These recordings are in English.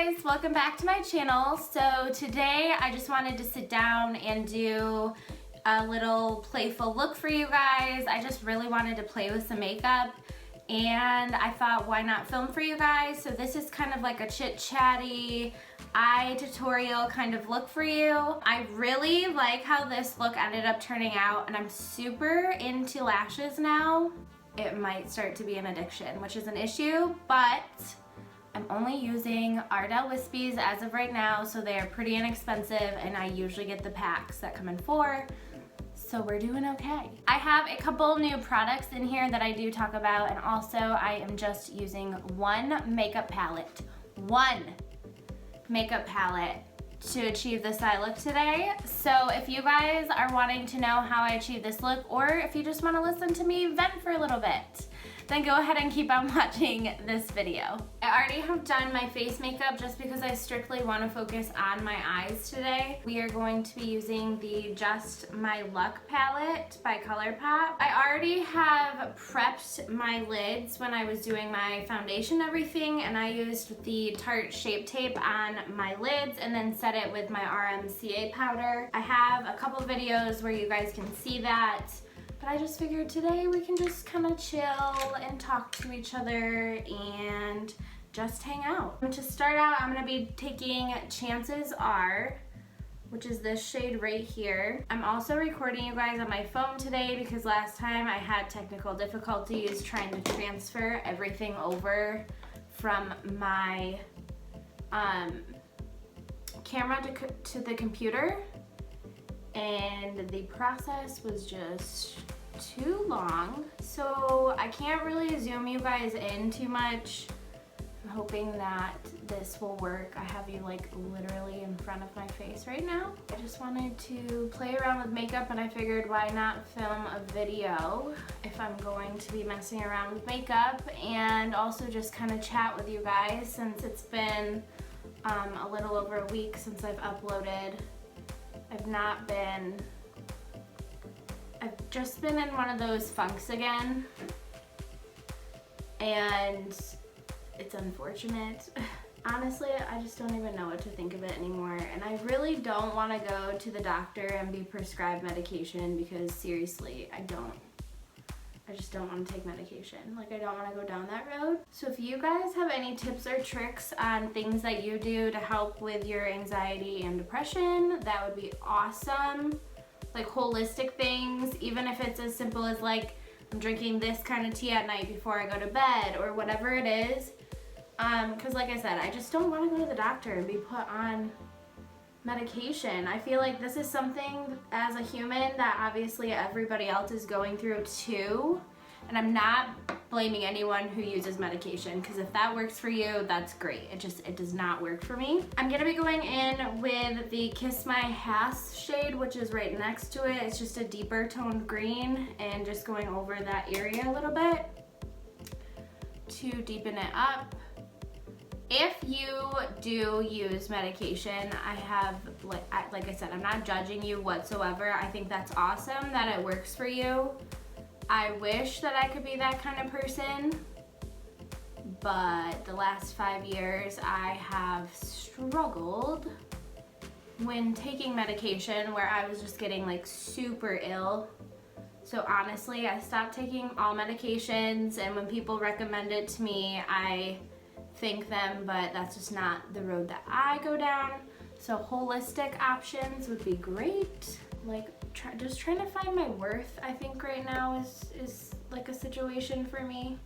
guys, welcome back to my channel. So today I just wanted to sit down and do a little playful look for you guys. I just really wanted to play with some makeup and I thought why not film for you guys. So this is kind of like a chit chatty eye tutorial kind of look for you. I really like how this look ended up turning out and I'm super into lashes now. It might start to be an addiction, which is an issue, but I'm only using Ardell Wispies as of right now, so they are pretty inexpensive and I usually get the packs that come in 4, so we're doing okay. I have a couple new products in here that I do talk about, and also I am just using one makeup palette to achieve this eye look today. So if you guys are wanting to know how I achieve this look, or if you just want to listen to me vent for a little bit, then go ahead and keep on watching this video. I already have done my face makeup just because I strictly want to focus on my eyes today. We are going to be using the Just My Luck palette by ColourPop. I already have prepped my lids when I was doing my foundation and everything, and I used the Tarte Shape Tape on my lids and then set it with my RMCA powder. I have a couple videos where you guys can see that. But I just figured today we can just kind of chill and talk to each other and just hang out. To start out, I'm going to be taking Chances Are, which is this shade right here. I'm also recording you guys on my phone today because last time I had technical difficulties trying to transfer everything over from my camera to the computer. And the process was just too long, so I can't really zoom you guys in too much. I'm hoping that this will work. I have you like literally in front of my face right now. I just wanted to play around with makeup and I figured why not film a video if I'm going to be messing around with makeup, and also just kind of chat with you guys since it's been a little over a week since I've uploaded. I've just been in one of those funks again, and it's unfortunate. Honestly, I just don't even know what to think of it anymore, and I really don't want to go to the doctor and be prescribed medication because seriously, I just don't want to take medication. Like, I don't want to go down that road. So if you guys have any tips or tricks on things that you do to help with your anxiety and depression, that would be awesome. Like holistic things, even if it's as simple as like I'm drinking this kind of tea at night before I go to bed or whatever it is. Because like I said, I just don't want to go to the doctor and be put on medication. I feel like this is something as a human that obviously everybody else is going through too, and I'm not blaming anyone who uses medication, because if that works for you, that's great. It does not work for me. I'm gonna be going in with the Kiss My Ass shade, which is right next to it. It's just a deeper toned green, and just going over that area a little bit to deepen it up. If you do use medication, I have, like I said, I'm not judging you whatsoever. I think that's awesome that it works for you. I wish that I could be that kind of person, but the last 5 years I have struggled when taking medication where I was just getting like super ill. So honestly, I stopped taking all medications, and when people recommend it to me, I thank them, but that's just not the road that I go down. So holistic options would be great. Like just trying to find my worth, I think right now is like a situation for me,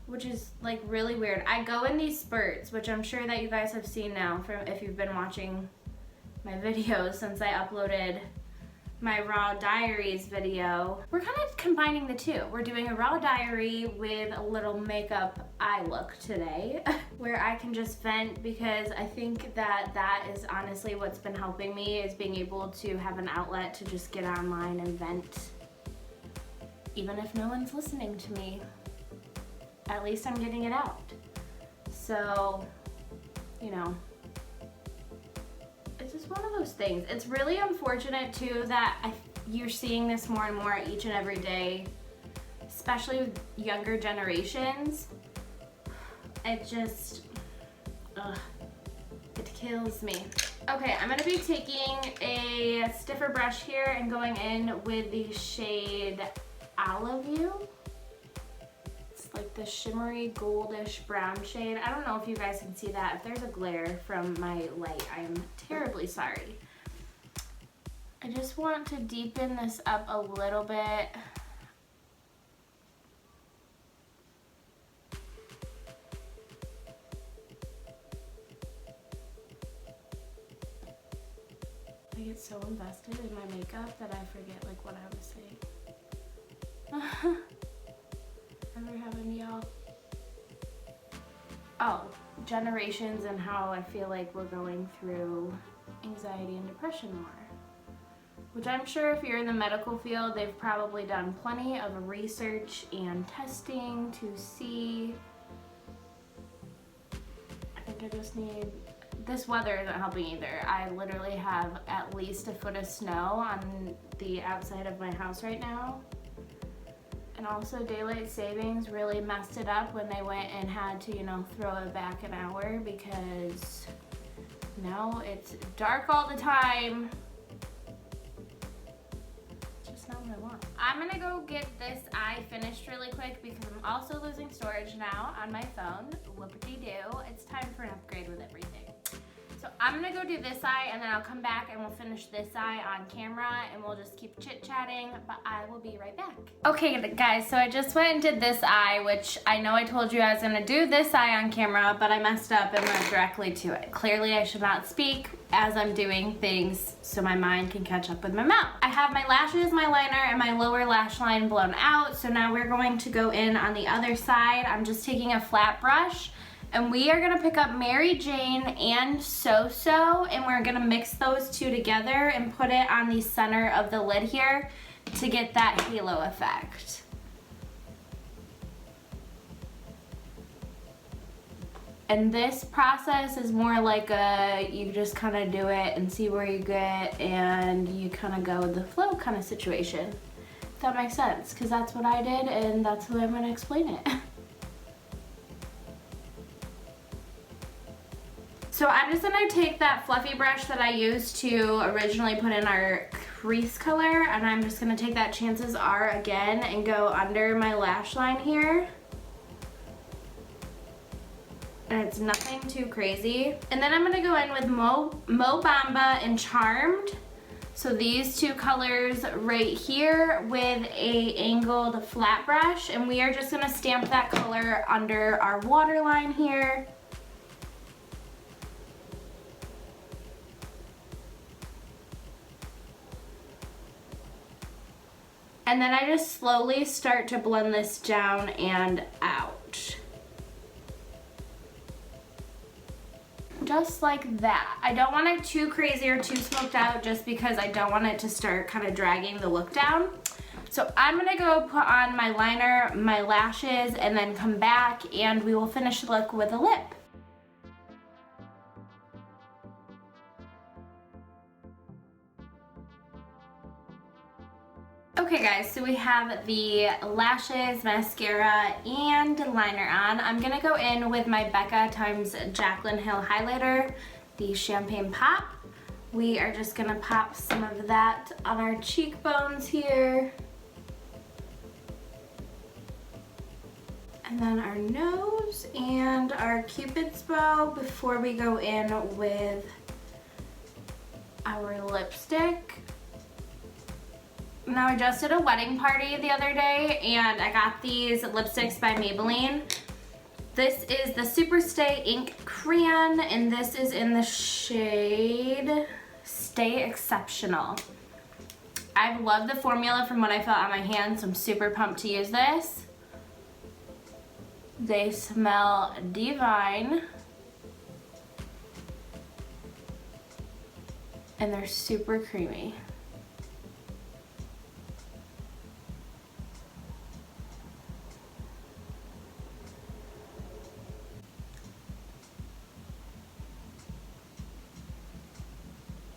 which is like really weird. I go in these spurts, which I'm sure that you guys have seen now from if you've been watching my videos since I uploaded my raw diaries video. We're kind of combining the two. We're doing a raw diary with a little makeup eye look today where I can just vent, because I think that is honestly what's been helping me, is being able to have an outlet to just get online and vent. Even if no one's listening to me, at least I'm getting it out. So, you know, it's just one of those things. It's really unfortunate too that you're seeing this more and more each and every day, especially with younger generations. It just, kills me. Okay, I'm gonna be taking a stiffer brush here and going in with the shade Olive You. It's like the shimmery goldish brown shade. I don't know if you guys can see that. If there's a glare from my light, I'm terribly sorry. I just want to deepen this up a little bit. I get so invested in my makeup that I forget like what I was saying. Ever having y'all? Oh, generations and how I feel like we're going through anxiety and depression more. Which I'm sure if you're in the medical field, they've probably done plenty of research and testing to see. I think I just need, this weather isn't helping either. I literally have at least a foot of snow on the outside of my house right now. And also daylight savings really messed it up when they went and had to, you know, throw it back an hour because now it's dark all the time. Not what I want. I'm gonna go get this eye finished really quick because I'm also losing storage now on my phone. Whoopity-doo. It's time for an upgrade with everything. So I'm gonna go do this eye and then I'll come back and we'll finish this eye on camera and we'll just keep chit-chatting, but I will be right back. Okay guys, so I just went and did this eye, which I know I told you I was gonna do this eye on camera, but I messed up and went directly to it. Clearly I should not speak as I'm doing things so my mind can catch up with my mouth. I have my lashes, my liner, and my lower lash line blown out, so now we're going to go in on the other side. I'm just taking a flat brush and we are gonna pick up Mary Jane and So-So and we're gonna mix those two together and put it on the center of the lid here to get that halo effect. And this process is more like you just kind of do it and see where you get and you kind of go with the flow kind of situation. If that makes sense, because that's what I did and that's the way I'm gonna explain it. So I'm just gonna take that fluffy brush that I used to originally put in our crease color and I'm just gonna take that Chances Are again and go under my lash line here. And it's nothing too crazy. And then I'm gonna go in with Mo Bamba and Charmed. So these two colors right here with a angled flat brush and we are just gonna stamp that color under our waterline here. And then I just slowly start to blend this down and out. Just like that. I don't want it too crazy or too smoked out just because I don't want it to start kind of dragging the look down. So I'm gonna go put on my liner, my lashes, and then come back and we will finish the look with a lip. Okay guys, so we have the lashes, mascara, and liner on. I'm gonna go in with my Becca times Jaclyn Hill highlighter, the Champagne Pop. We are just gonna pop some of that on our cheekbones here. And then our nose and our Cupid's bow before we go in with our lipstick. Now I just did a wedding party the other day and I got these lipsticks by Maybelline. This is the Super Stay Ink Crayon and this is in the shade Stay Exceptional. I've loved the formula from what I felt on my hands, so I'm super pumped to use this. They smell divine. And they're super creamy.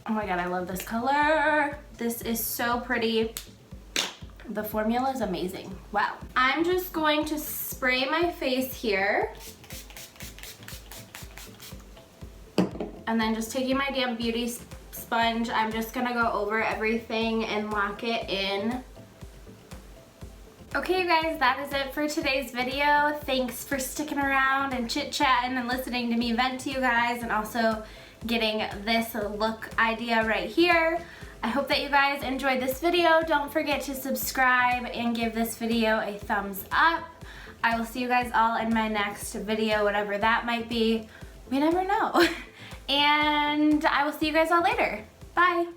Oh my god, I love this color. This is so pretty. The formula is amazing. Wow. I'm just going to spray my face here. And then just taking my damp beauty sponge, I'm just gonna go over everything and lock it in. Okay, you guys, that is it for today's video. Thanks for sticking around and chit-chatting and listening to me vent to you guys, and also getting this look idea right here. I hope that you guys enjoyed this video. Don't forget to subscribe and give this video a thumbs up. I will see you guys all in my next video, whatever that might be. We never know. And I will see you guys all later. Bye.